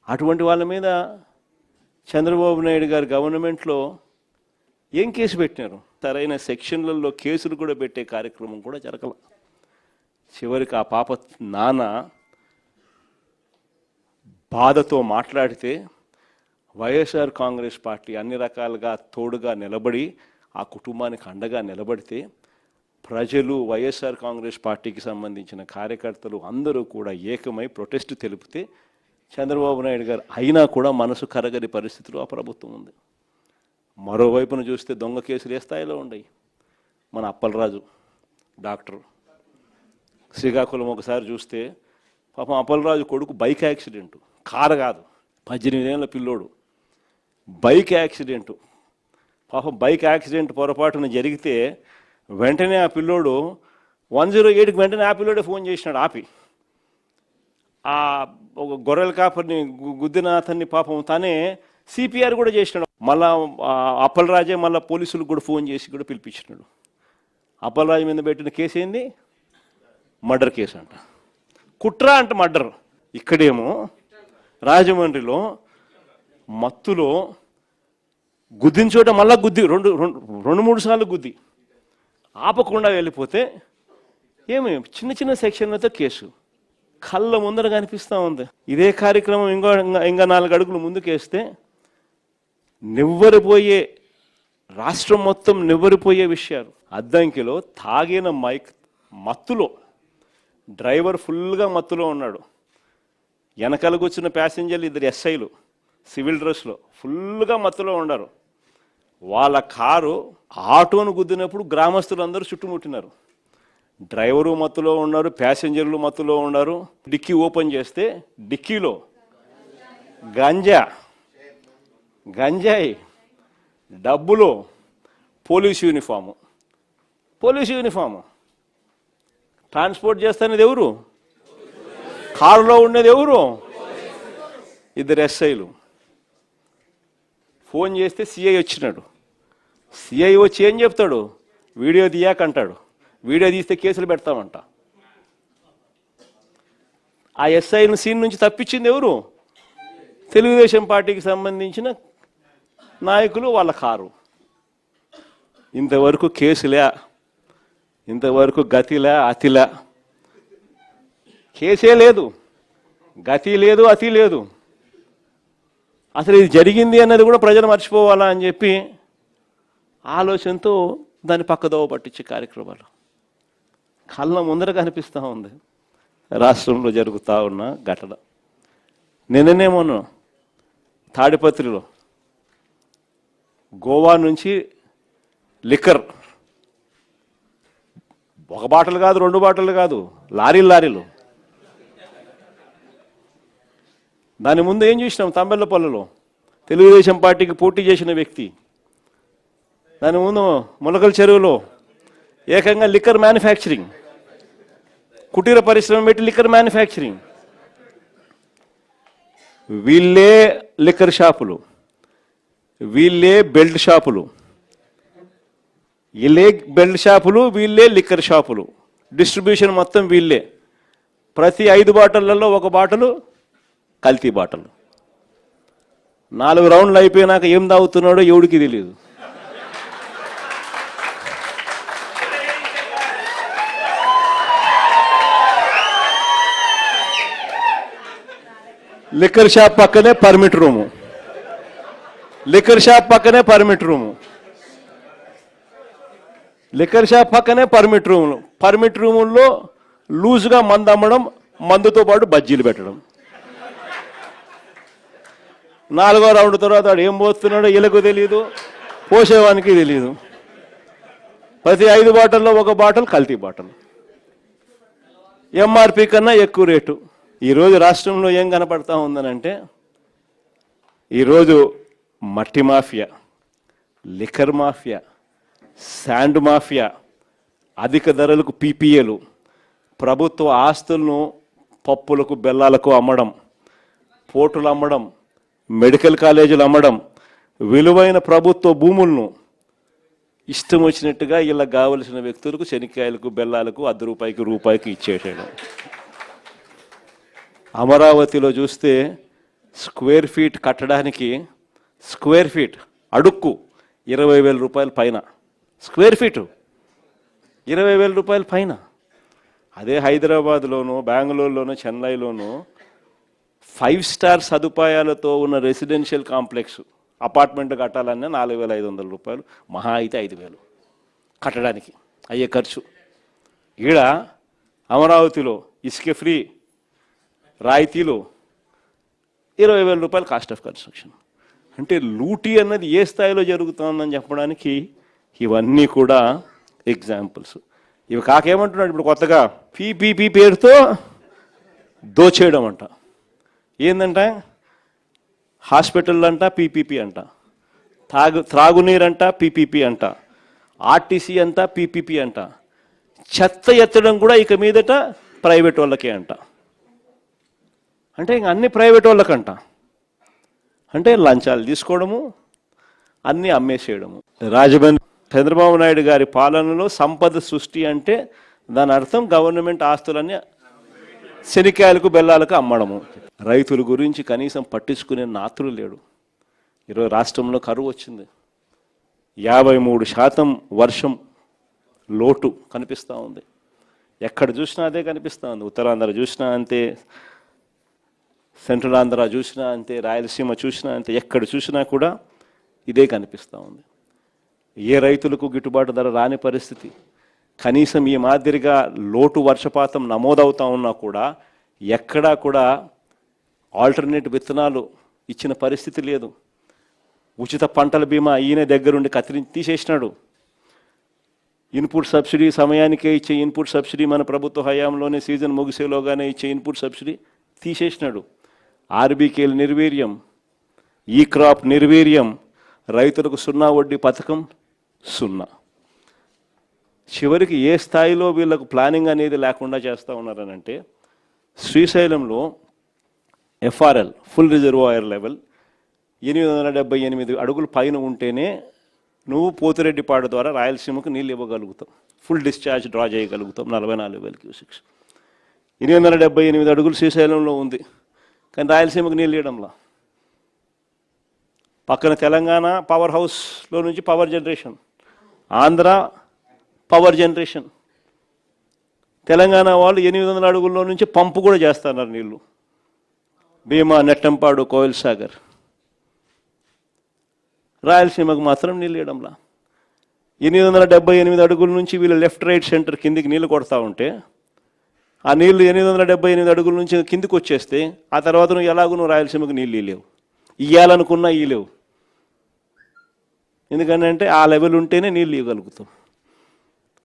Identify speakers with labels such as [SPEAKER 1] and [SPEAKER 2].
[SPEAKER 1] అటువంటి వాళ్ళ మీద చంద్రబాబు నాయుడు గారి గవర్నమెంట్లో ఏం కేసు పెట్టినారు? సరైన సెక్షన్లలో కేసులు కూడా పెట్టే కార్యక్రమం కూడా జరగల. చివరికి ఆ పాప నాన్న బాధతో మాట్లాడితే వైఎస్ఆర్ కాంగ్రెస్ పార్టీ అన్ని రకాలుగా తోడుగా నిలబడి ఆ కుటుంబానికి అండగా నిలబడితే ప్రజలు వైఎస్ఆర్ కాంగ్రెస్ పార్టీకి సంబంధించిన కార్యకర్తలు అందరూ కూడా ఏకమై ప్రొటెస్ట్ తెలిపితే చంద్రబాబు నాయుడు గారు అయినా కూడా మనసు కరగని పరిస్థితిలో ఆ ప్రభుత్వం ఉంది. మరోవైపున చూస్తే దొంగ కేసులు ఏ స్థాయిలో ఉన్నాయి. మన అప్పలరాజు డాక్టర్ శ్రీకాకుళం ఒకసారి చూస్తే పాపం అప్పలరాజు కొడుకు బైక్ యాక్సిడెంటు, కారు కాదు, 18 ఏళ్ళ పిల్లోడు బైక్ యాక్సిడెంటు. పాపం బైక్ యాక్సిడెంట్ పొరపాటున జరిగితే వెంటనే ఆ పిల్లోడు 108కి వెంటనే ఆ పిల్లోడే ఫోన్ చేసినాడు. ఆపి ఆ ఒక గొర్రెల కాపర్ని గుద్దిన అతన్ని పాపం తానే సిపిఆర్ కూడా చేసినాడు. మళ్ళా అప్పలరాజే మళ్ళీ పోలీసులకు కూడా ఫోన్ చేసి కూడా పిలిపించినాడు. అప్పలరాజు మీద పెట్టిన కేసు ఏంది? మర్డర్ కేసు అంట. కుట్ర అంట మర్డర్. ఇక్కడేమో రాజమండ్రిలో మత్తులో గుద్దిన చోట మళ్ళా గుద్ది రెండు మూడు సార్లు గుద్ది ఆపకుండా వెళ్ళిపోతే ఏమి చిన్న చిన్న సెక్షన్లతో కేసు కళ్ళ ముందర కనిపిస్తూ ఉంది. ఇదే కార్యక్రమం ఇంకా 4 అడుగులు ముందుకేస్తే నివ్వరిపోయే, రాష్ట్రం మొత్తం నివ్వరిపోయే విషయాలు. అద్దంకిలో తాగిన మత్తులో డ్రైవర్ ఫుల్గా మత్తులో ఉన్నాడు. వెనకాల కూర్చున్న ప్యాసింజర్లు 2 ఎస్ఐలు సివిల్ డ్రెస్లో ఫుల్గా మత్తులో ఉన్నారు. వాళ్ళ కారు ఆటోను గుద్దినప్పుడు గ్రామస్తులు అందరూ చుట్టుముట్టినారు. డ్రైవరు మత్తులో ఉన్నారు, ప్యాసింజర్లు మత్తులో ఉన్నారు. డిక్కీ ఓపెన్ చేస్తే డిక్కీలో గంజాయి, డబ్బులు, పోలీసు యూనిఫాము. ట్రాన్స్పోర్ట్ చేస్తున్నది ఎవరు? కారులో ఉండేది ఎవరు? 2 ఎస్ఐలు. ఫోన్ చేస్తే సిఐ వచ్చినాడు. సిఐ వచ్చి ఏం చెప్తాడు? వీడియో తీయాకంటాడు. వీడియో తీస్తే కేసులు పెడతామంట. ఆ ఎస్ఐను సీన్ నుంచి తప్పించింది ఎవరు? తెలుగుదేశం పార్టీకి సంబంధించిన నాయకులు, వాళ్ళ కారు. ఇంతవరకు కేసులే, ఇంతవరకు గతిలే, అతిలే. కేసే లేదు, గతి లేదు, అతి లేదు. అసలు ఇది జరిగింది అన్నది కూడా ప్రజలు మర్చిపోవాలా అని చెప్పి ఆలోచనతో దాన్ని పక్కదోవ పట్టించే కార్యక్రమాలు కళ్ళ ముందర కనిపిస్తూ ఉంది. రాష్ట్రంలో జరుగుతూ ఉన్న ఘటన. నిన్ననేమోను తాడిపత్రిలో గోవా నుంచి లిక్కర్ 1 బాటలు కాదు, 2 బాటలు కాదు, లారీలు. దాని ముందు ఏం చూసినాం? తంబెల్లపల్లిలో తెలుగుదేశం పార్టీకి పోటీ చేసిన వ్యక్తి. దాని ముందు ములకల చెరువులో ఏకంగా లిక్కర్ మ్యానుఫ్యాక్చరింగ్, కుటీర పరిశ్రమ పెట్టి లిక్కర్ మ్యానుఫ్యాక్చరింగ్. వీళ్ళే లిక్కర్ షాపులు, వీళ్ళే బెల్ట్ షాపులు, వీళ్ళే లిక్కర్ షాపులు. డిస్ట్రిబ్యూషన్ మొత్తం వీళ్ళే. ప్రతి 5 బాటళ్లలో 1 బాటలు కల్తీ బాటలు. 4 రౌండ్లు అయిపోయినాక ఏం తాగుతున్నాడో ఎవడికి తెలియదు. లిక్కర్ షాప్ పక్కనే పర్మిట్ రూము, పర్మిట్ రూముల్లో లూజ్గా మందు అమ్మడం, మందుతో పాటు బజ్జీలు పెట్టడం. 4వ రౌండ్ తర్వాత వాడు ఏం పోస్తున్నాడో వీళ్ళకు తెలియదు, పోసేవానికి తెలియదు. ప్రతి 5 బాటల్లో 1 బాటలు కల్తీ బాటలు, ఎంఆర్పి కన్నా ఎక్కువ రేటు. ఈరోజు రాష్ట్రంలో ఏం కనపడతా ఉందనంటే, ఈరోజు మట్టి mafia, liquor mafia, sand mafia, అధిక ధరలకు పీపీఏలు, ప్రభుత్వ ఆస్తులను పప్పులకు బెల్లాలకు అమ్మడం, పోర్టులు అమ్మడం, మెడికల్ కాలేజీలు అమ్మడం, విలువైన ప్రభుత్వ భూములను ఇష్టం వచ్చినట్టుగా ఇలా కావలసిన వ్యక్తులకు శనిక్కాయలకు, బెల్లాలకు, ₹1 రూపాయికి ఇచ్చేసేయడం. అమరావతిలో చూస్తే స్క్వేర్ ఫీట్ కట్టడానికి స్క్వేర్ ఫీట్ అడుక్కు 20,000 రూపాయల పైన, స్క్వేర్ ఫీటు 20,000 రూపాయల పైన. అదే హైదరాబాద్లోనూ, బెంగళూరులోనూ, చెన్నైలోనూ 5 స్టార్ సదుపాయాలతో ఉన్న రెసిడెన్షియల్ కాంప్లెక్స్ అపార్ట్మెంట్ కట్టాలన్నా 4,500 రూపాయలు, మహా అయితే 5,000 కట్టడానికి అయ్యే ఖర్చు. ఈడ అమరావతిలో ఇసుక ఫ్రీ, రాయితీలు, 20,000 రూపాయలు కాస్ట్ ఆఫ్ కన్స్ట్రక్షన్. అంటే లూటీ అన్నది ఏ స్థాయిలో జరుగుతుందని చెప్పడానికి ఇవన్నీ కూడా ఎగ్జాంపుల్స్. ఇవి కాకేమంటున్నాడు ఇప్పుడు కొత్తగా పీపీపీ పేరుతో దోచేయడం అంట. ఏందంట, హాస్పిటల్ అంట పీపీపీ అంట, త్రాగునీరంట పీపీపీ అంట, ఆర్టీసీ అంట పీపీపీ అంట, చెత్త ఎత్తడం కూడా ఇక మీదట ప్రైవేట్ వాళ్ళకే అంట. అంటే ఇంక అన్ని ప్రైవేట్ వాళ్ళకంట. అంటే లంచాలు తీసుకోవడము, అన్నీ అమ్మేసేయడము. రాజమండ్రి చంద్రబాబు నాయుడు గారి పాలనలో సంపద సృష్టి అంటే దాని అర్థం గవర్నమెంట్ ఆస్తులన్నీ శనికాయలకు బెల్లాలకు అమ్మడము. రైతుల గురించి కనీసం పట్టించుకునే నాతులు లేడు. ఈరోజు రాష్ట్రంలో కరువు వచ్చింది, 53% వర్షం లోటు కనిపిస్తూ ఉంది. ఎక్కడ చూసినా అదే కనిపిస్తూ ఉంది. ఉత్తరాంధ్ర చూసినా అంతే, సెంట్రల్ ఆంధ్ర చూసినా అంతే, రాయలసీమ చూసినా అంతే, ఎక్కడ చూసినా కూడా ఇదే కనిపిస్తూ ఉంది. ఏ రైతులకు గిట్టుబాటు ధర రాని పరిస్థితి. కనీసం ఈ మాదిరిగా లోటు వర్షపాతం నమోదవుతూ ఉన్నా కూడా ఎక్కడా కూడా ఆల్టర్నేట్ విత్తనాలు ఇచ్చిన పరిస్థితి లేదు. ఉచిత పంటల బీమా ఈయన దగ్గరుండి తీసేసినాడు. ఇన్పుట్ సబ్సిడీ సమయానికే ఇచ్చే ఇన్పుట్ సబ్సిడీ మన ప్రభుత్వ హయాంలోనే సీజన్ ముగిసేలోగానే ఇచ్చే ఇన్పుట్ సబ్సిడీ తీసేసినాడు. ఆర్బీకేలు నిర్వీర్యం, ఈ క్రాప్ నిర్వీర్యం, రైతులకు 0 వడ్డీ పథకం 0. చివరికి ఏ స్థాయిలో వీళ్ళకు ప్లానింగ్ అనేది లేకుండా చేస్తూ ఉన్నారనంటే, శ్రీశైలంలో ఎఫ్ఆర్ఎల్ ఫుల్ రిజర్వాయర్ లెవెల్ 878 అడుగులు పైన ఉంటేనే నువ్వు పోతిరెడ్డిపాడు ద్వారా రాయలసీమకు నీళ్ళు ఇవ్వగలుగుతావు, ఫుల్ డిశ్చార్జ్ డ్రా చేయగలుగుతాం 44,000 క్యూసెక్స్. 878 అడుగులు శ్రీశైలంలో ఉంది, కానీ రాయలసీమకు నీళ్ళు ఇవ్వడంలా. పక్కన తెలంగాణ పవర్ హౌస్లో నుంచి power generation, Andhra power generation. Telangana వాళ్ళు 800 అడుగుల్లో నుంచి పంపు కూడా చేస్తున్నారు నీళ్ళు, భీమా, నెట్టంపాడు, కోయిల్ సాగర్. రాయలసీమకు మాత్రం నీళ్ళు ఇవ్వడంలా. 878 అడుగుల నుంచి వీళ్ళు లెఫ్ట్ రైట్ సెంటర్ కిందికి నీళ్ళు కొడతా ఉంటే, ఆ నీళ్లు 878 అడుగుల నుంచి కిందికి వచ్చేస్తే ఆ తర్వాత నువ్వు ఎలాగో రాయలసీమకు నీళ్ళు ఇవ్వలేవు, ఇవ్వాలనుకున్నా ఇవ్వలేవు. ఎందుకంటే ఆ లెవెల్ ఉంటేనే నీళ్ళు ఇవ్వగలుగుతాం.